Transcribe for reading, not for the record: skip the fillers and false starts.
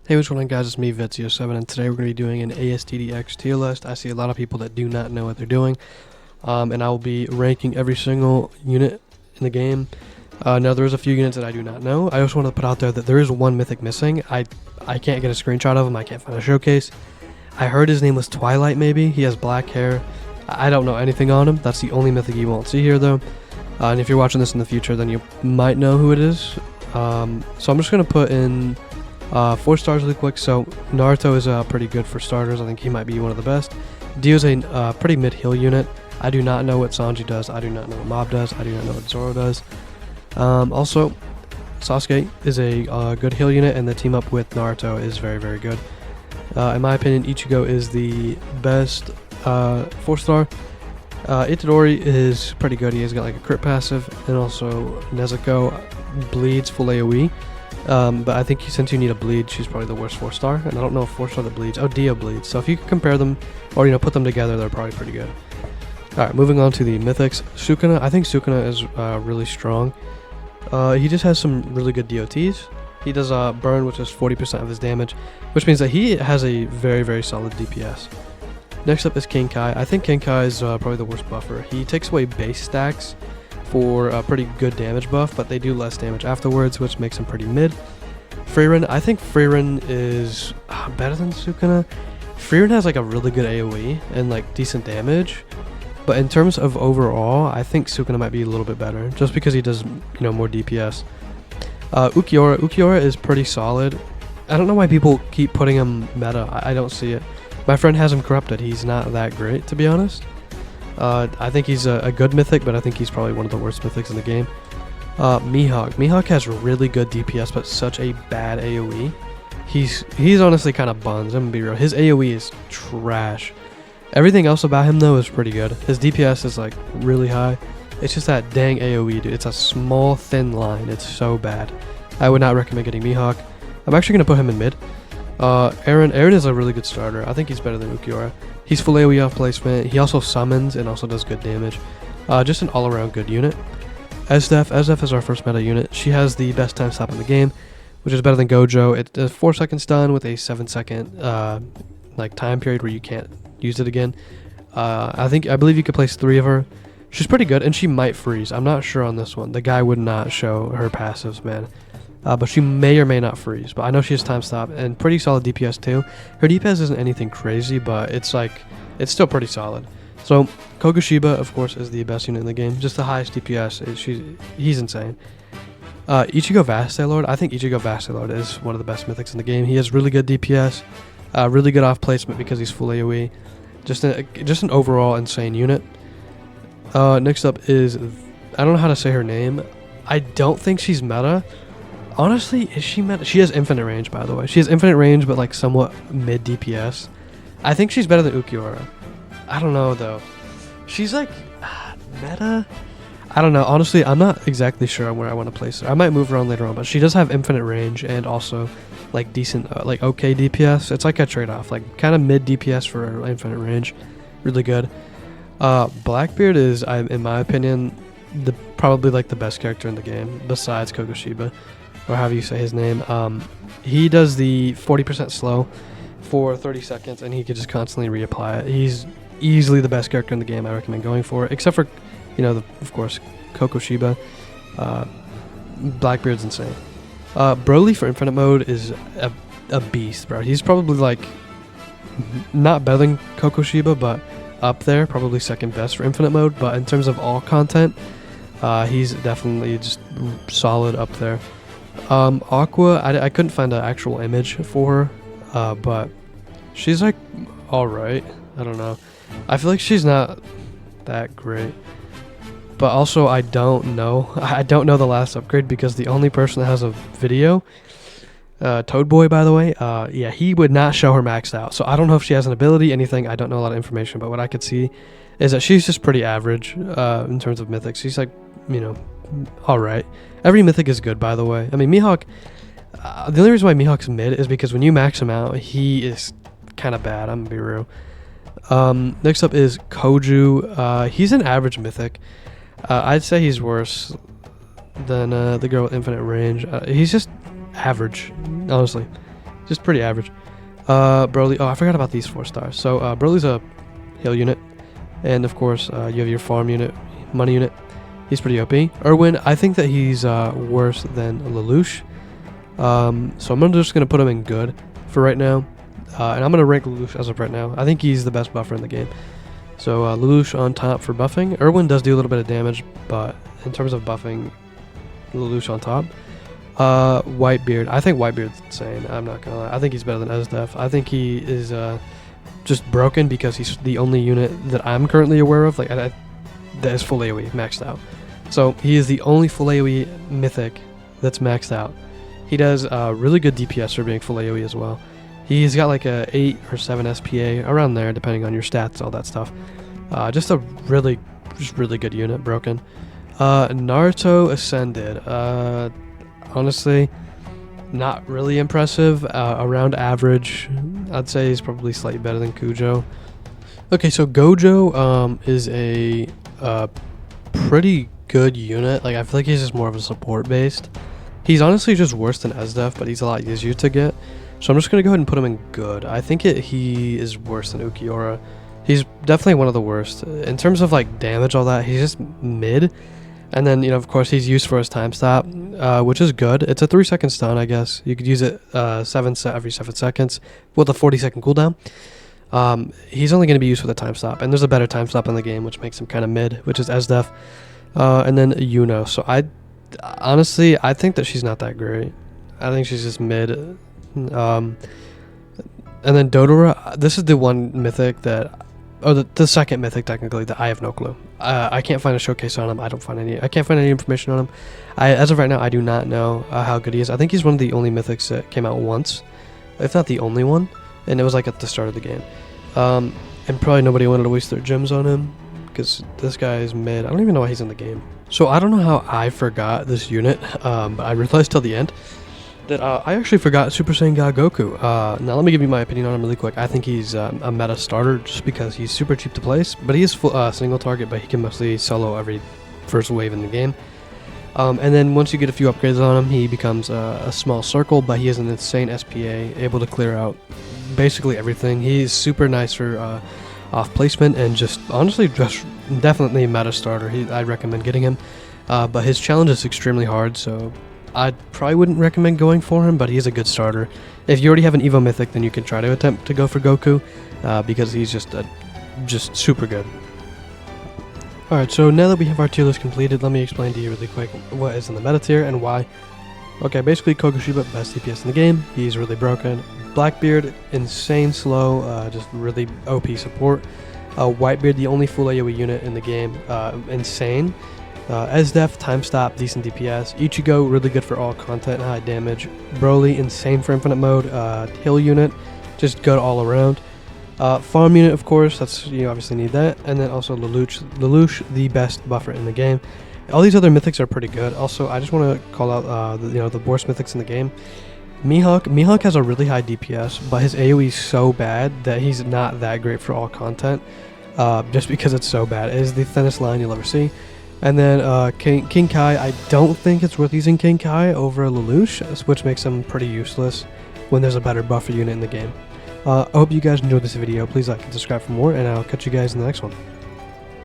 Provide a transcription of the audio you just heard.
Hey, what's going on, guys? It's me, Vetsio7, and today we're going to be doing an ASTDX tier list. I see a lot of people that do not know what they're doing, and I will be ranking every single unit in the game. Now, there's a few units that I do not know. I also want to put out there that there is one Mythic missing. I can't get a screenshot of him. I can't find a showcase. I heard his name was Twilight, maybe. He has black hair. I don't know anything on him. That's the only Mythic you won't see here, though. And if you're watching this in the future, then you might know who it is. So I'm just going to put in 4 stars really quick. So Naruto is pretty good for starters. I think he might be one of the best. Dio is a pretty mid-heal unit. I do not know what Sanji does. I do not know what Mob does. I do not know what Zoro does. Also, Sasuke is a good heal unit, and the team up with Naruto is very, very good. In my opinion, Ichigo is the best 4-star. Itadori is pretty good. He has got like a crit passive, and also Nezuko bleeds full AoE. But I think since you need a bleed, she's probably the worst 4-star, and I don't know if 4-star that bleeds. Oh, Dio bleeds. So if you compare them, or put them together, they're probably pretty good. All right, moving on to the mythics. Sukuna, I think Sukuna is really strong. He just has some really good DOTs. He does burn, which is 40% of his damage, which means that he has a very, very solid DPS. Next up is King Kai. I think King Kai is probably the worst buffer. He takes away base stacks for a pretty good damage buff, but they do less damage afterwards, which makes him pretty mid. Frieren, I think Frieren is better than Sukuna. Frieren has like a really good AoE and like decent damage, but in terms of overall, I think Sukuna might be a little bit better, just because he does more DPS. Ukiura is pretty solid. I don't know why people keep putting him meta. I don't see it. My friend has him corrupted. He's not that great, to be honest. I think he's a good mythic, but I think he's probably one of the worst mythics in the game. Mihawk. Mihawk has really good DPS, but such a bad AoE. He's honestly kind of buns. I'm gonna be real. His AoE is trash. Everything else about him, though, is pretty good. His DPS is like really high. It's just that dang AoE, dude. It's a small, thin line. It's so bad. I would not recommend getting Mihawk. I'm actually gonna put him in mid. Aaron is a really good starter. I think he's better than Ukiura. He's full AoE off placement. He also summons and also does good damage. Just an all-around good unit. Esdef is our first meta unit. She has the best time stop in the game, which is better than Gojo. It does 4-second stun with a 7-second like time period where you can't use it again. I believe you could place 3 of her. She's pretty good, and she might freeze. I'm not sure on this one. The guy would not show her passives, man. But she may or may not freeze. But I know she has time stop and pretty solid DPS too. Her DPS isn't anything crazy, but it's still pretty solid. So Kokushiba, of course, is the best unit in the game. Just the highest DPS. He's insane. Ichigo Vastalord. I think Ichigo Vastalord is one of the best mythics in the game. He has really good DPS, really good off placement because he's full AoE. Just an overall insane unit. Next up is, I don't know how to say her name. I don't think she's meta. Honestly, is she meta? She has infinite range, by the way. She has infinite range, but like somewhat mid DPS. I think she's better than Ukiura. I don't know, though. She's like meta? I don't know. Honestly, I'm not exactly sure on where I want to place her. I might move around later on, but she does have infinite range and also like decent, like okay DPS. It's like a trade-off, like kind of mid DPS for infinite range. Really good. Blackbeard is, in my opinion, probably like the best character in the game besides Kokushiba, or however you say his name. He does the 40% slow for 30 seconds, and he can just constantly reapply it. He's easily the best character in the game. I recommend going for it, except for, of course, Kokushiba. Blackbeard's insane. Broly for infinite mode is a beast, bro. He's probably like not better than Kokushiba, but up there, probably second best for infinite mode. But in terms of all content, he's definitely just solid up there. Aqua, I couldn't find an actual image for her, but she's like alright. I don't know. I feel like she's not that great. But also, I don't know the last upgrade, because the only person that has a video, Toad Boy, by the way, yeah, he would not show her maxed out. So I don't know if she has an ability, anything. I don't know a lot of information, but what I could see is that she's just pretty average in terms of mythics. She's like, alright. Every mythic is good, by the way. I mean, Mihawk, the only reason why Mihawk's mid is because when you max him out, he is kind of bad. I'm gonna be real. Next up is Koju. He's an average mythic. I'd say he's worse than the girl with infinite range. He's just average, honestly. just pretty average. Broly, oh, I forgot about these 4 stars. So Broly's a heal unit, and of course you have your farm unit, money unit. He's pretty OP. Erwin, I think that he's worse than Lelouch. So I'm just gonna put him in good for right now, and I'm gonna rank Lelouch as of right now. I think he's the best buffer in the game. So Lelouch on top for buffing. Erwin does do a little bit of damage, but in terms of buffing, Lelouch on top. Whitebeard. I think Whitebeard's insane. I'm not gonna lie. I think he's better than Esdef. I think he is just broken because he's the only unit that I'm currently aware of that is full AoE, maxed out. So he is the only full AoE mythic that's maxed out. He does really good DPS for being full AoE as well. He's got like a 8 or 7 SPA, around there, depending on your stats, all that stuff. Just a really good unit, broken. Naruto Ascended. Honestly, not really impressive. Around average. I'd say he's probably slightly better than Kujo. Okay, so Gojo is a pretty good unit. Like, I feel like he's just more of a support based. He's honestly just worse than Esdef, but he's a lot easier to get. So I'm just going to go ahead and put him in good. I think he is worse than Ukiura. He's definitely one of the worst. In terms of like damage, all that, he's just mid. And then, you know, of course, he's used for his time stop, which is good. It's a 3-second stun, I guess. You could use it every 7 seconds with a 40-second cooldown. He's only going to be used for the time stop. And there's a better time stop in the game, which makes him kind of mid, which is Esdef. And then Yuno. So honestly, I think that she's not that great. I think she's just mid. And then Dodora, this is the one mythic that, or the second mythic technically, that I have no clue. I can't find a showcase on him. I can't find any information on him. As of right now, I do not know how good he is. I think he's one of the only mythics that came out once, if not the only one, and it was like at the start of the game. And probably nobody wanted to waste their gems on him, because this guy is mid. I don't even know why he's in the game. So I don't know how I forgot this unit, but I realized till the end that I actually forgot Super Saiyan God Goku. Now let me give you my opinion on him really quick. I think he's a meta starter just because he's super cheap to place, but he is full, single target, but he can mostly solo every first wave in the game. And then once you get a few upgrades on him, he becomes a small circle, but he has an insane SPA, able to clear out basically everything. He's super nice for off placement, and just honestly just definitely a meta starter. I'd recommend getting him, but his challenge is extremely hard, so I probably wouldn't recommend going for him, but he is a good starter. If you already have an Evo Mythic, then you can try to attempt to go for Goku, because he's just super good. Alright, so now that we have our tier list completed, let me explain to you really quick what is in the meta tier and why. Okay, basically Kokushiba, best DPS in the game. He's really broken. Blackbeard, insane slow, just really OP support. Whitebeard, the only full AoE unit in the game, insane. Esdef, time stop, decent DPS. Ichigo, really good for all content, high damage. Broly, insane for infinite mode. Hill unit, just good all around. Farm unit, of course, you obviously need that. And then also Lelouch, the best buffer in the game. All these other mythics are pretty good. Also, I just want to call out the worst mythics in the game. Mihawk has a really high DPS, but his AoE is so bad that he's not that great for all content, just because it's so bad. It is the thinnest line you'll ever see. And then King Kai, I don't think it's worth using King Kai over Lelouch, which makes him pretty useless when there's a better buffer unit in the game. I hope you guys enjoyed this video. Please like and subscribe for more, and I'll catch you guys in the next one.